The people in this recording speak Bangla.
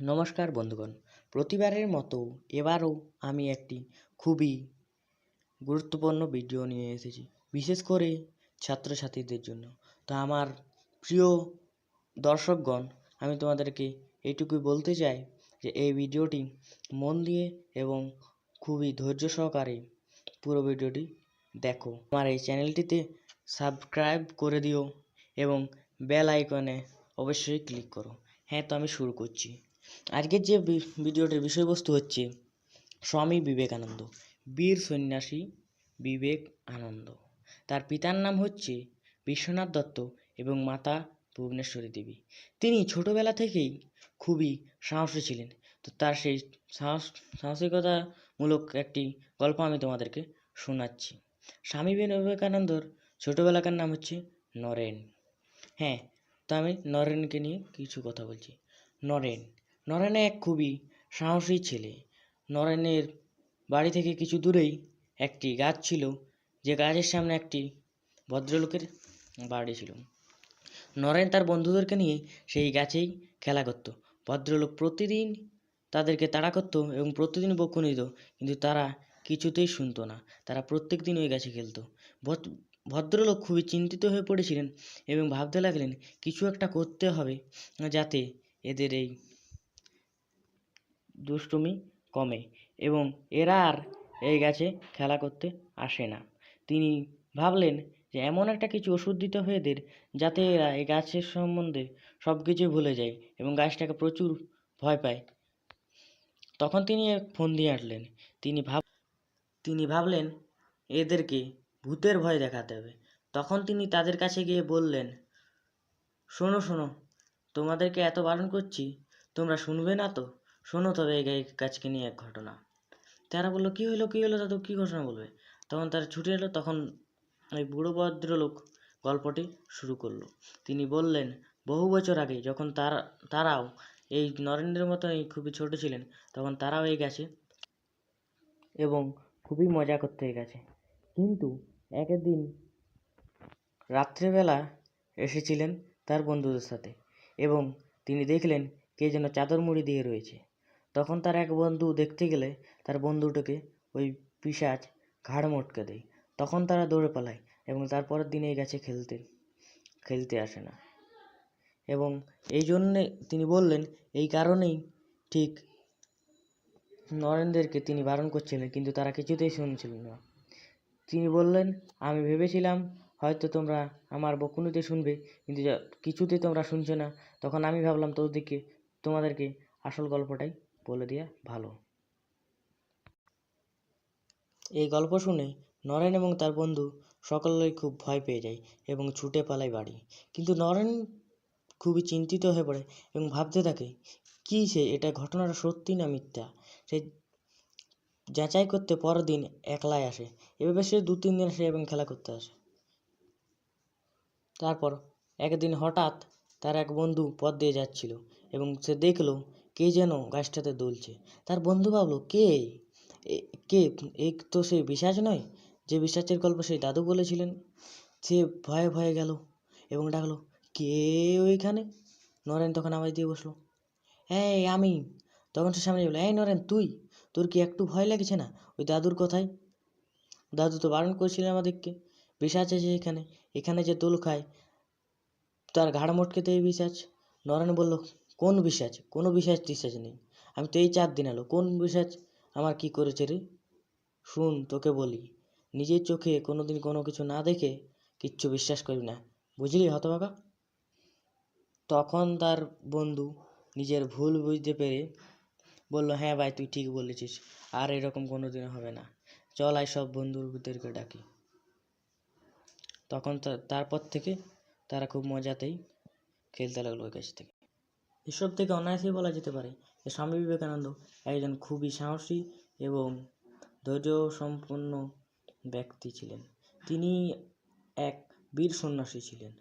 নমস্কার বন্ধুগণ, প্রতিবারের মতো এবারও আমি একটি খুবই গুরুত্বপূর্ণ ভিডিও নিয়ে এসেছি, বিশেষ করে ছাত্রছাত্রীদের জন্য। তো আমার প্রিয় দর্শকগণ, আমি তোমাদেরকে এইটুকুই বলতে চাই যে এই ভিডিওটি মন দিয়ে এবং খুবই ধৈর্য সহকারে পুরো ভিডিওটি দেখো। আমার এই চ্যানেলটিতে সাবস্ক্রাইব করে দিও এবং বেল আইকনে অবশ্যই ক্লিক করো। হ্যাঁ, তো আমি শুরু করছি। আজকের যে ভিডিওটির বিষয়বস্তু হচ্ছে স্বামী বিবেকানন্দ, বীর সন্ন্যাসী বিবেক আনন্দ। তার পিতার নাম হচ্ছে বিশ্বনাথ দত্ত এবং মাতা ভুবনেশ্বরী দেবী। তিনি ছোটবেলা থেকেই খুবই সাহসী ছিলেন। তো তার সেই সাহসিকতামূলক একটি গল্প আমি তোমাদেরকে শোনাচ্ছি। স্বামী বিবেকানন্দর ছোটবেলাকার নাম হচ্ছে নরেন। হ্যাঁ, তো আমি নরেনকে নিয়ে কিছু কথা বলছি। নরেন এক খুবই সাহসী ছেলে। নরেনের বাড়ি থেকে কিছু দূরেই একটি গাছ ছিল, যে গাছের সামনে একটি ভদ্রলোকের বাড়ি ছিল। নরেন তার বন্ধুদেরকে নিয়ে সেই গাছেই খেলা করত। ভদ্রলোক প্রতিদিন তাদেরকে তাড়া করত এবং প্রতিদিন বকুনি দিত, কিন্তু তারা কিছুতেই শুনতো না। তারা প্রত্যেক দিন ওই গাছে খেলত। ভদ্রলোক খুবই চিন্তিত হয়ে পড়েছিলেন এবং ভাবতে লাগলেন কিছু একটা করতে হবে যাতে এদের এই দুষ্টুমি কমে এবং এরা আর এই গাছে খেলা করতে আসে না। তিনি ভাবলেন যে এমন একটা কিছু ওষুধ দিতে হবে এদের, যাতে এরা এই গাছের সম্বন্ধে সব কিছু ভুলে যায় এবং গাছটাকে প্রচুর ভয় পায়। তখন তিনি এক ফন্দি আঁটলেন। তিনি ভাবলেন এদেরকে ভূতের ভয় দেখাতে হবে। তখন তিনি তাদের কাছে গিয়ে বললেন, শোনো শোনো, তোমাদেরকে এত বারণ করছি, তোমরা শুনবে না তো? শোনো তবে এই গাছকে নিয়ে এক ঘটনা। তারা বললো, কী হলো দাদু, কী ঘটনা বলবে? তখন তারা ছুটে এলো। তখন ওই বুড়ো ভদ্রলোক গল্পটি শুরু করলো। তিনি বললেন, বহু বছর আগে যখন তারাও এই নরেন্দ্রের মতনই খুবই ছোট ছিলেন, তখন তারাও এই গাছে এবং খুবই মজা করতে এই গাছে। কিন্তু একের দিন রাত্রেবেলা এসেছিলেন তার বন্ধুদের সাথে এবং তিনি দেখলেন কে যেন চাদর মুড়ি দিয়ে রয়েছে। তখন তার এক বন্ধু দেখতে গেলে তার বন্ধুটাকে ওই পিশাচ ঘাড় মটকে দেয়। তখন তারা দৌড়ে পালায় এবং তারপরের দিন এই গাছে খেলতে আসে না। এবং এই জন্যে তিনি বললেন, এই কারণেই ঠিক নরেনদেরকে তিনি বারণ করছিলেন, কিন্তু তারা কিছুতেই শুনছিলেন না। তিনি বললেন, আমি ভেবেছিলাম হয়তো তোমরা আমার বকুনিতে শুনবে, কিন্তু কিছুতেই তোমরা শুনছো না। তখন আমি ভাবলাম তোমাদেরকে আসল গল্পটাই বলে দেওয়া ভালো। এই গল্প শুনে নরেন এবং তার বন্ধু সকলেই খুব ভয় পেয়ে যায় এবং ছুটে পালায় বাড়ি। কিন্তু নরেন খুবই চিন্তিত হয়ে পড়ে এবং ভাবতে থাকে কী এটা ঘটনাটা সত্যি না মিথ্যা। সে যাচাই করতে পরের দিন একলাই আসে। এভাবে সে 2-3 দিন আসে এবং খেলা করতে আসে। তারপর একদিন হঠাৎ তার এক বন্ধু পথ দিয়ে যাচ্ছিল এবং সে দেখলো কে যেন গাছটাতে দুলছে। তার বন্ধু ভাবলো, কে এই তো সেই পিশাচ নয়, যে পিশাচের গল্প সেই দাদু বলেছিলেন। সে ভয়ে ভয়ে গেল এবং ডাকলো, কে ওইখানে? নরেন তখন আওয়াজ দিয়ে বসলো, এই আমি। তখন সে সামনে বললো, এই নরেন, তোর কি একটু ভয় লাগছে না ওই দাদুর কথায়? দাদু তো বারণ করেছিলেন আমাদেরকে, পিশাচ আছে এখানে যে দোল খায় তার ঘাড় মটকে দেয় পিশাচ। নরেন বলল, কোন পিশাচ? কোনো পিশাচ নেই, আমি তো এই 4 দিন এলো। কোন পিশাচ আমার কি করেছে রে? শুন, তোকে বলি, নিজের চোখে কোনোদিন কোনো কিছু না দেখে কিচ্ছু বিশ্বাস করবি না, বুঝলি হতভাগা? তখন তার বন্ধু নিজের ভুল বুঝতে পেরে বলল, হ্যাঁ ভাই, তুই ঠিক বলেছিস, আর এরকম কোনোদিনও হবে না। চল আয় সব বন্ধুদেরকে ডাকি। তখন তারপর থেকে তারা খুব মজাতেই খেলতে লাগলো ওই গাছ থেকে। এসব থেকে অনায়াসেই বলা যেতে পারে যে স্বামী বিবেকানন্দ একজন খুবই সাহসী এবং ধৈর্যসম্পন্ন ব্যক্তি ছিলেন। তিনি এক বীর সন্ন্যাসী ছিলেন।